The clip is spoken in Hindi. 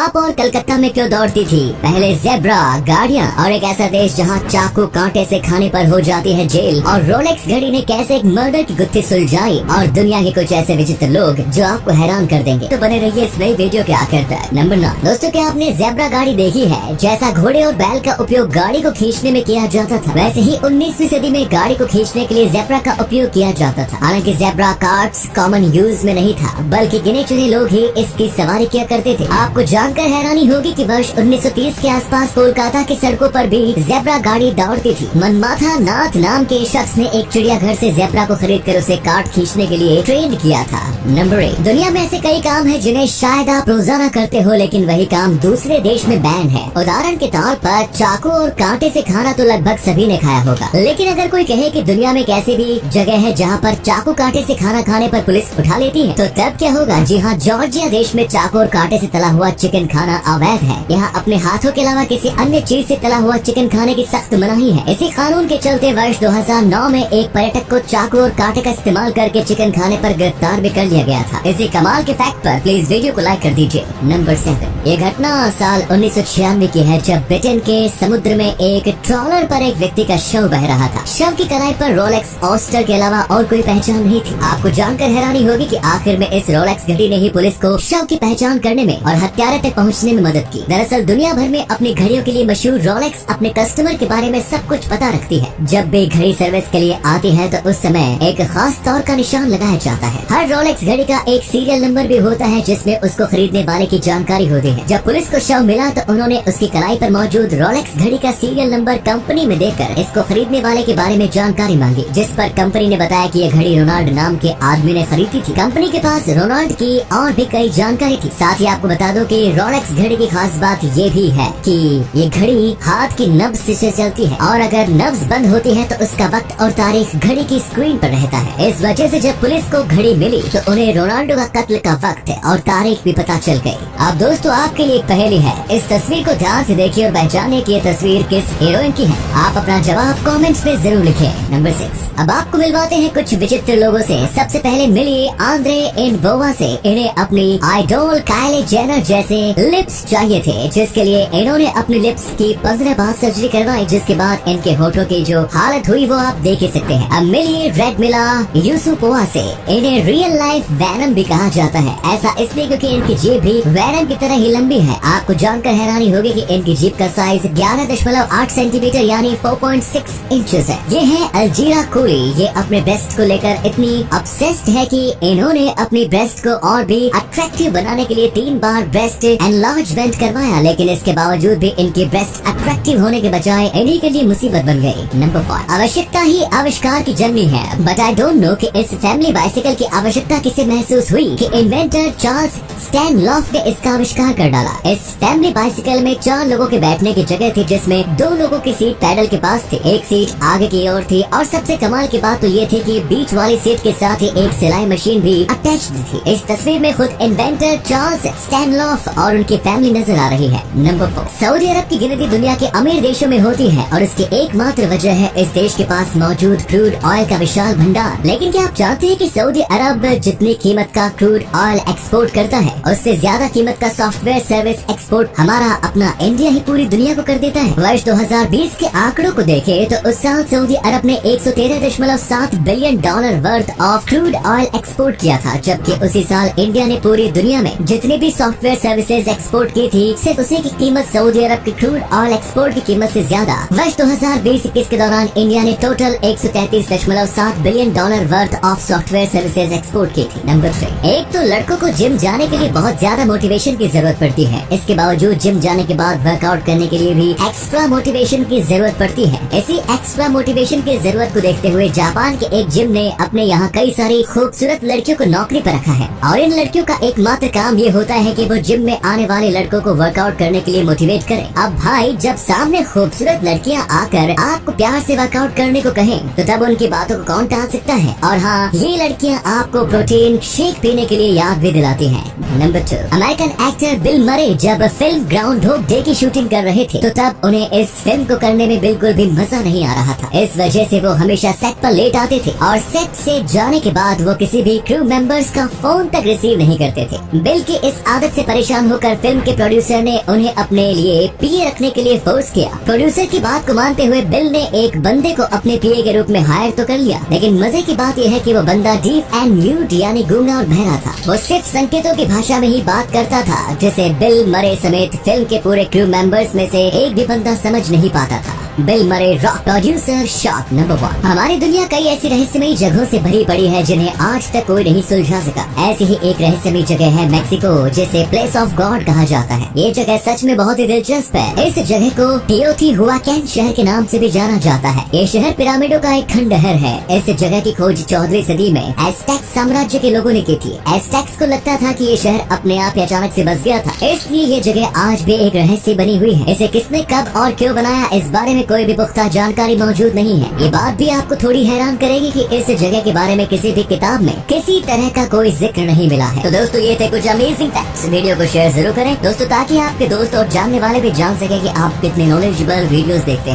पंजाब और कलकत्ता में क्यों दौड़ती थी? पहले ज़ेब्रा, गाड़ियाँ और एक ऐसा देश जहाँ चाकू कांटे से खाने पर हो जाती है जेल, और रोलेक्स घड़ी ने कैसे एक मर्डर की गुत्थी सुलझाई, और दुनिया के कुछ ऐसे विचित्र लोग जो आपको हैरान कर देंगे। तो बने रहिए इस नई वीडियो के आखिर तक। नंबर 9। दोस्तों, क्या आपने ज़ेब्रा गाड़ी देखी है? जैसा घोड़े और बैल का उपयोग गाड़ी को खींचने में किया जाता था, वैसे ही 19वीं सदी में गाड़ी को खींचने के लिए ज़ेब्रा का उपयोग किया जाता था। हालांकि ज़ेब्रा कार्ट्स कॉमन यूज में नहीं था, बल्कि गिने चुने लोग ही इसकी सवारी किया करते थे। आपको जानकर हैरानी होगी कि वर्ष 1930 के आसपास कोलकाता की सड़कों पर भी ज़ेब्रा गाड़ी दौड़ती थी। मनमाथा नाथ नाम के शख्स ने एक चिड़ियाघर से ज़ेब्रा को खरीद कर उसे कार्ट खींचने के लिए ट्रेंड किया था। नंबर 8। दुनिया में ऐसे कई काम हैं जिन्हें शायद आप रोजाना करते हो, लेकिन वही काम दूसरे देश में बैन है। उदाहरण के तौर पर चाकू और कांटे से खाना तो लगभग सभी ने खाया होगा, लेकिन अगर कोई कहे कि दुनिया में कैसी भी जगह है जहाँ पर चाकू कांटे से खाना खाने पर पुलिस उठा लेती है, तो तब क्या होगा? जी हाँ, जॉर्जिया देश में चाकू और कांटे से तला हुआ चिकन खाना अवैध है। यहाँ अपने हाथों के अलावा किसी अन्य चीज से तला हुआ चिकन खाने की सख्त मनाही है। इसी कानून के चलते वर्ष 2009 में एक पर्यटक को चाकू और कांटे का इस्तेमाल करके चिकन खाने पर गिरफ्तार भी कर लिया गया था। इसी कमाल के फैक्ट पर प्लीज वीडियो को लाइक कर दीजिए। नंबर 7। ये घटना साल 1996 की है, जब ब्रिटेन के समुद्र में एक ट्रॉलर पर एक व्यक्ति का शव बह रहा था। शव की कलाई पर रोलेक्स ऑस्टर के अलावा और कोई पहचान नहीं थी। आपको जानकर हैरानी होगी कि आखिर में इस रोलेक्स घड़ी ने ही पुलिस को शव की पहचान करने में और हत्यारे तक पहुंचने में मदद की। दरअसल दुनिया भर में अपनी घड़ियों के लिए मशहूर रोलेक्स अपने कस्टमर के बारे में सब कुछ पता रखती है। जब भी घड़ी सर्विस के लिए आती है तो उस समय एक खास तौर का निशान लगाया जाता है। हर रोलेक्स घड़ी का एक सीरियल नंबर भी होता है जिसमें उसको खरीदने वाले की जानकारी होती है। जब पुलिस को शव मिला तो उन्होंने उसकी कलाई पर मौजूद रोलेक्स घड़ी का सीरियल नंबर कंपनी में देकर इसको खरीदने वाले के बारे में जानकारी मांगी, जिस पर कंपनी ने बताया कि ये घड़ी रोनाल्ड नाम के आदमी ने खरीदी थी। कंपनी के पास रोनाल्ड की और भी कई जानकारी थी। साथ ही आपको बता दो कि रोलेक्स घड़ी की खास बात ये भी है कि ये घड़ी हाथ की नब्ज से चलती है, और अगर नब्ज बंद होती है तो उसका वक्त और तारीख घड़ी की स्क्रीन पर रहता है। इस वजह से जब पुलिस को घड़ी मिली तो उन्हें रोनाल्डो का कत्ल का वक्त और तारीख भी पता चल गई। अब दोस्तों, आपके लिए एक पहेली है। इस तस्वीर को ध्यान से देखिए और पहचानिए कि ये तस्वीर किस हीरोइन की है। आप अपना जवाब कमेंट्स में जरूर लिखें। नंबर 6। अब आपको मिलवाते हैं कुछ विचित्र लोगों से। सबसे पहले मिलिए आंद्रे इनबोवा से। इन्हें अपनी आइडोल काइली जेनर जैसे लिप्स चाहिए थे, जिसके लिए इन्होंने अपने लिप्स की 15 बार सर्जरी करवाई, जिसके बाद इनके होठों की जो हालत हुई वो आप देख ही सकते हैं। अब मिलिए रेड मिला यूसुपोवा से। इन्हें रियल लाइफ वैनम भी कहा जाता है। ऐसा इसलिए क्योंकि इनकी जीभ भी वैनम की तरह ही लंबी है। आपको जानकर हैरानी होगी कि इनकी जीभ का साइज 11.8 सेंटीमीटर यानी 4.6 इंचेस है। ये है अलजीरा कोली। ये अपने ब्रेस्ट को लेकर इतनी ऑब्सेस्ड है कि इन्होंने अपनी ब्रेस्ट को और भी अट्रैक्टिव बनाने के लिए 3 बार ब्रेस्ट एनलार्जमेंट करवाया, लेकिन इसके बावजूद भी इनकी ब्रेस्ट अट्रैक्टिव होने के बजाय इन्हीं के लिए मुसीबत बन गई। नंबर 4। आवश्यकता ही आविष्कार की जननी है, बट आई डोंट नो कि इस फैमिली बाइसिकल की आवश्यकता किसे महसूस हुई कि इन्वेंटर चार्ल्स स्टैनलॉफ ने इसका आविष्कार कर डाला। इस फैमिली बाइसिकल में 4 लोगों के बैठने की जगह थी, जिसमें 2 लोगों की सीट पैडल के पास थी, एक सीट आगे की ओर थी, और सबसे कमाल की बात तो ये थी कि बीच वाली सीट के साथ ही एक सिलाई मशीन भी अटैच्ड थी। इस तस्वीर में खुद इन्वेंटर चार्ल्स स्टैनलॉफ और उनकी फैमिली नजर आ रही है। नंबर 4। सऊदी अरब की गिनती दुनिया के अमीर देशों में होती है, और इसकी एकमात्र वजह है इस देश के पास मौजूद क्रूड ऑयल का विशाल भंडार। लेकिन क्या आप जानते हैं कि सऊदी अरब जितनी कीमत का क्रूड ऑयल एक्सपोर्ट करता है, उससे ज्यादा कीमत का सॉफ्टवेयर सर्विस एक्सपोर्ट हमारा अपना इंडिया ही पूरी दुनिया को कर देता है। वर्ष 2020 के आंकड़ों को देखें तो उस साल सऊदी अरब ने 113.7 billion dollar worth of crude oil export किया था, जबकि उसी साल इंडिया ने पूरी दुनिया में जितनी भी सॉफ्टवेयर सर्विसेज एक्सपोर्ट की थी, सिर्फ उसी की कीमत सऊदी अरब की क्रूड ऑयल एक्सपोर्ट की कीमत से ज्यादा। वर्ष 2020-21 के दौरान इंडिया ने total 133.7 billion dollar worth of software services export की थी। नंबर 3। एक तो लड़कों को जिम जाने के लिए बहुत ज्यादा मोटिवेशन की जरूरत पड़ती है। इसके बावजूद जिम जाने के बाद वर्कआउट करने के लिए भी एक्स्ट्रा मोटिवेशन की जरूरत पड़ती है। ऐसी एक्स्ट्रा मोटिवेशन की जरूरत को देखते हुए जापान के एक जिम ने अपने यहाँ कई सारी खूबसूरत लड़कियों को नौकरी पर रखा है, और इन लड़कियों का एकमात्र काम ये होता है कि वो जिम में आने वाले लड़कों को वर्कआउट करने के लिए मोटिवेट करें। अब भाई, जब सामने खूबसूरत लड़कियाँ आकर आपको प्यार से वर्कआउट करने को कहें, तो तब उनकी बातों को कौन टाल सकता है। और हाँ, ये लड़कियाँ आपको प्रोटीन शेक पीने के लिए याद भी दिलाती हैं। नंबर 2। अमेरिकन एक्टर बिल मरे जब फिल्म ग्राउंड होप डे की शूटिंग कर रहे थे, तो तब उन्हें इस फिल्म को करने में बिल्कुल भी मजा नहीं आ रहा था। इस वजह से वो हमेशा सेट पर लेट आते थे, और सेट से जाने के बाद वो किसी भी क्रू मेंबर्स का फोन तक रिसीव नहीं करते थे। बिल की इस आदत से परेशान होकर होकर फिल्म के प्रोड्यूसर ने उन्हें अपने लिए पीए रखने के लिए फोर्स किया। प्रोड्यूसर की बात को मानते हुए बिल ने एक बंदे को अपने पीए के रूप में हायर तो कर लिया, लेकिन मजे की बात यह है कि वो बंदा डीफ एंड म्यूट यानी गूंगा और बहरा था। वो सिर्फ संकेतों की भाषा में ही बात करता था, जिसे बिल मरे समेत फिल्म के पूरे क्रू मेंबर्स में से एक भी बंदा समझ नहीं पाता था। बिल मरे रॉक प्रोड्यूसर शॉट नंबर 1। हमारी दुनिया कई ऐसी रहस्यमयी जगहों से भरी पड़ी है जिन्हें आज तक कोई नहीं सुलझा सका। ऐसी ही एक रहस्यमयी जगह है मेक्सिको, जिसे प्लेस ऑफ गॉड कहा जाता है। ये जगह सच में बहुत ही दिलचस्प है। इस जगह को टियोटिहुआकन शहर के नाम से भी जाना जाता है। ये शहर पिरामिडों का एक खंडहर है। इस जगह की खोज 14वीं सदी में एज़टेक साम्राज्य के लोगों ने की थी। एज़टेक्स को लगता था कि ये शहर अपने आप ही अचानक से बस गया था, इसलिए ये जगह आज भी एक रहस्य बनी हुई है। इसे किसने कब और क्यों बनाया, इस बारे में कोई भी पुख्ता जानकारी मौजूद नहीं है। ये बात भी आपको थोड़ी हैरान करेगी कि इस जगह के बारे में किसी भी किताब में किसी तरह का कोई जिक्र नहीं मिला है। तो दोस्तों ये थे कुछ अमेजिंग फैक्ट्स। वीडियो को शेयर जरूर करें दोस्तों, ताकि आपके दोस्त और जानने वाले भी जान सके कि आप कितने नॉलेजेबल वीडियोस देखते हैं।